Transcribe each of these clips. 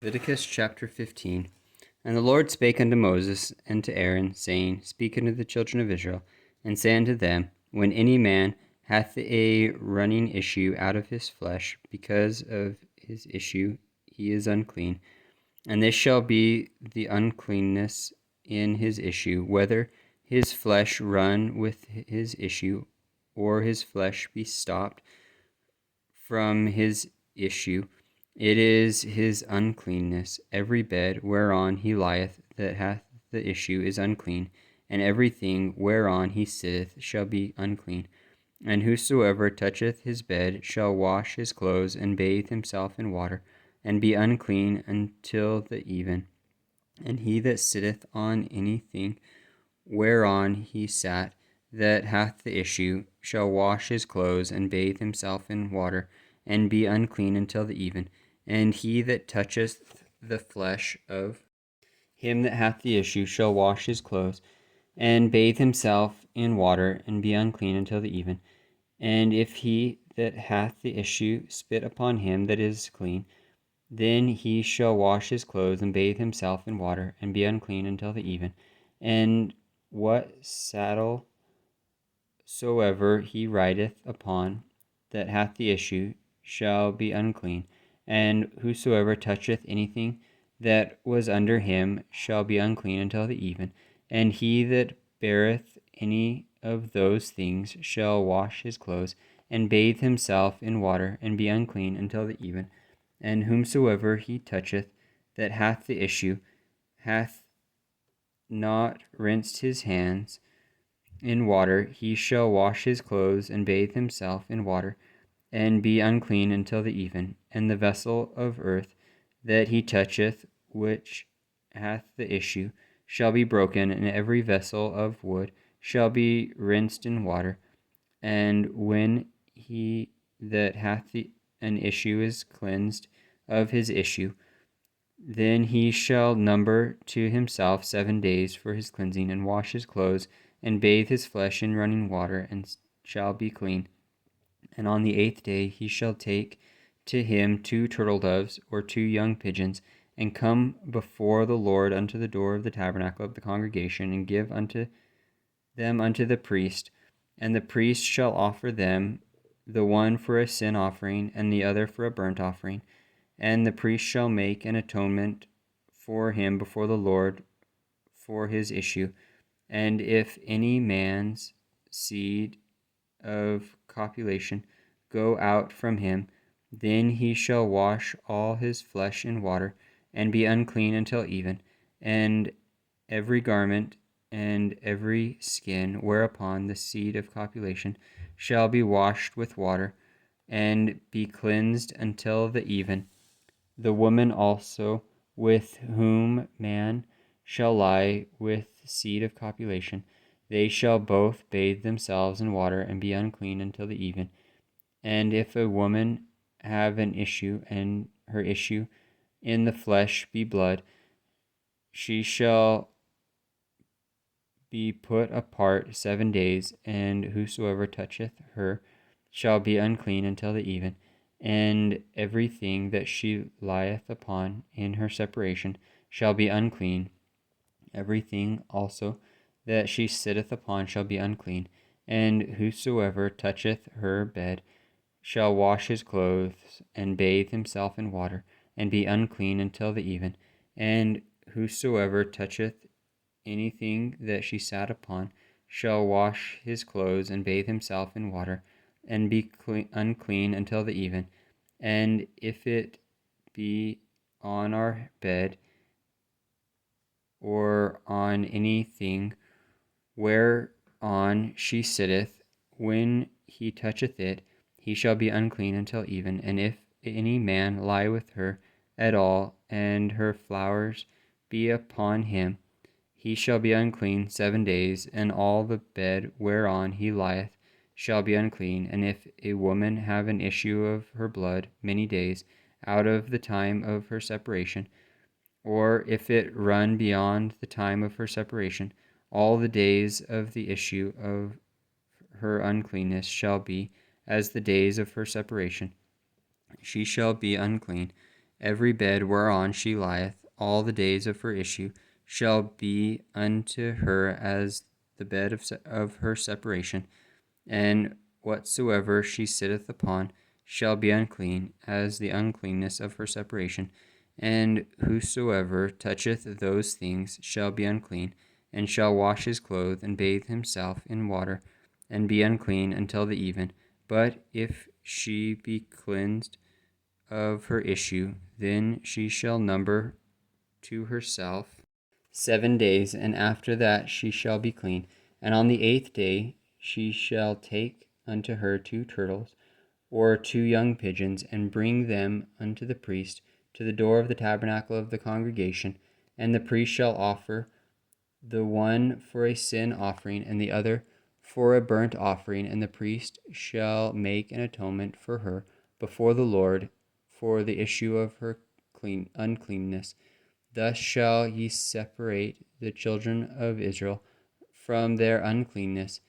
Leviticus chapter 15. And the Lord spake unto Moses and to Aaron, saying, Speak unto the children of Israel, and say unto them, When any man hath a running issue out of his flesh, because of his issue he is unclean. And this shall be the uncleanness in his issue, whether his flesh run with his issue, or his flesh be stopped from his issue. It is his uncleanness. Every bed whereon he lieth that hath the issue is unclean, and everything whereon he sitteth shall be unclean. And whosoever toucheth his bed shall wash his clothes, and bathe himself in water, and be unclean until the even. And he that sitteth on anything whereon he sat, that hath the issue, shall wash his clothes, and bathe himself in water, and be unclean until the even. And he that toucheth the flesh of him that hath the issue shall wash his clothes, and bathe himself in water, and be unclean until the even. And if he that hath the issue spit upon him that is clean, then he shall wash his clothes, and bathe himself in water, and be unclean until the even. And what saddle soever he rideth upon that hath the issue shall be unclean, and whosoever toucheth anything that was under him shall be unclean until the even. And he that beareth any of those things shall wash his clothes, and bathe himself in water, and be unclean until the even. And whomsoever he toucheth that hath the issue hath not rinsed his hands in water, he shall wash his clothes, and bathe himself in water, and be unclean until the even. And the vessel of earth that he toucheth, which hath the issue, shall be broken, and every vessel of wood shall be rinsed in water. And when he that hath an issue is cleansed of his issue, then he shall number to himself 7 days for his cleansing, and wash his clothes, and bathe his flesh in running water, and shall be clean. And on the 8th day he shall take to him 2 turtle doves, or 2 young pigeons, and come before the Lord unto the door of the tabernacle of the congregation, and give unto them unto the priest. And the priest shall offer them, the one for a sin offering, and the other for a burnt offering. And the priest shall make an atonement for him before the Lord for his issue. And if any man's seed of copulation go out from him, then he shall wash all his flesh in water, and be unclean until even. And every garment and every skin whereupon the seed of copulation shall be washed with water, and be cleansed until the even. The woman also with whom man shall lie with seed of copulation, they shall both bathe themselves in water, and be unclean until the even. And if a woman have an issue, and her issue in the flesh be blood, she shall be put apart 7 days, and whosoever toucheth her shall be unclean until the even. And everything that she lieth upon in her separation shall be unclean. Everything also that she sitteth upon shall be unclean. And whosoever toucheth her bed shall wash his clothes, and bathe himself in water, and be unclean until the even. And whosoever toucheth anything that she sat upon shall wash his clothes, and bathe himself in water, and be unclean until the even. And if it be on our bed, or on anything whereon she sitteth, when he toucheth it, he shall be unclean until even. And if any man lie with her at all, and her flowers be upon him, he shall be unclean 7 days, and all the bed whereon he lieth shall be unclean. And if a woman have an issue of her blood many days out of the time of her separation, or if it run beyond the time of her separation, all the days of the issue of her uncleanness shall be as the days of her separation. She shall be unclean. every bed whereon she lieth, all the days of her issue, shall be unto her as the bed of her separation, and whatsoever she sitteth upon shall be unclean, as the uncleanness of her separation. And whosoever toucheth those things shall be unclean, and shall wash his clothes, and bathe himself in water, and be unclean until the even. But if she be cleansed of her issue, then she shall number to herself 7 days, and after that she shall be clean. And on the 8th day she shall take unto her 2 turtles, or 2 young pigeons, and bring them unto the priest to the door of the tabernacle of the congregation. And the priest shall offer the one for a sin offering, and the other for a burnt offering, and the priest shall make an atonement for her before the Lord for the issue of her uncleanness. Thus shall ye separate the children of Israel from their uncleanness,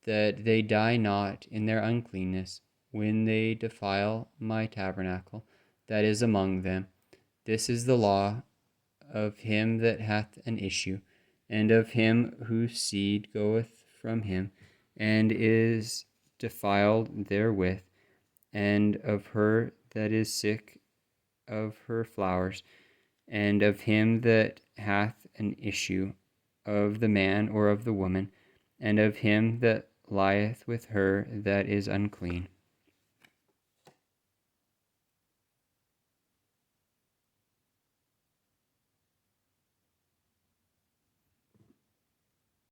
that they die not in their uncleanness, when they defile my tabernacle that is among them. This is the law of him that hath an issue, and of him whose seed goeth from him, and is defiled therewith, and of her that is sick of her flowers, and of him that hath an issue, of the man or of the woman, and of him that lieth with her that is unclean.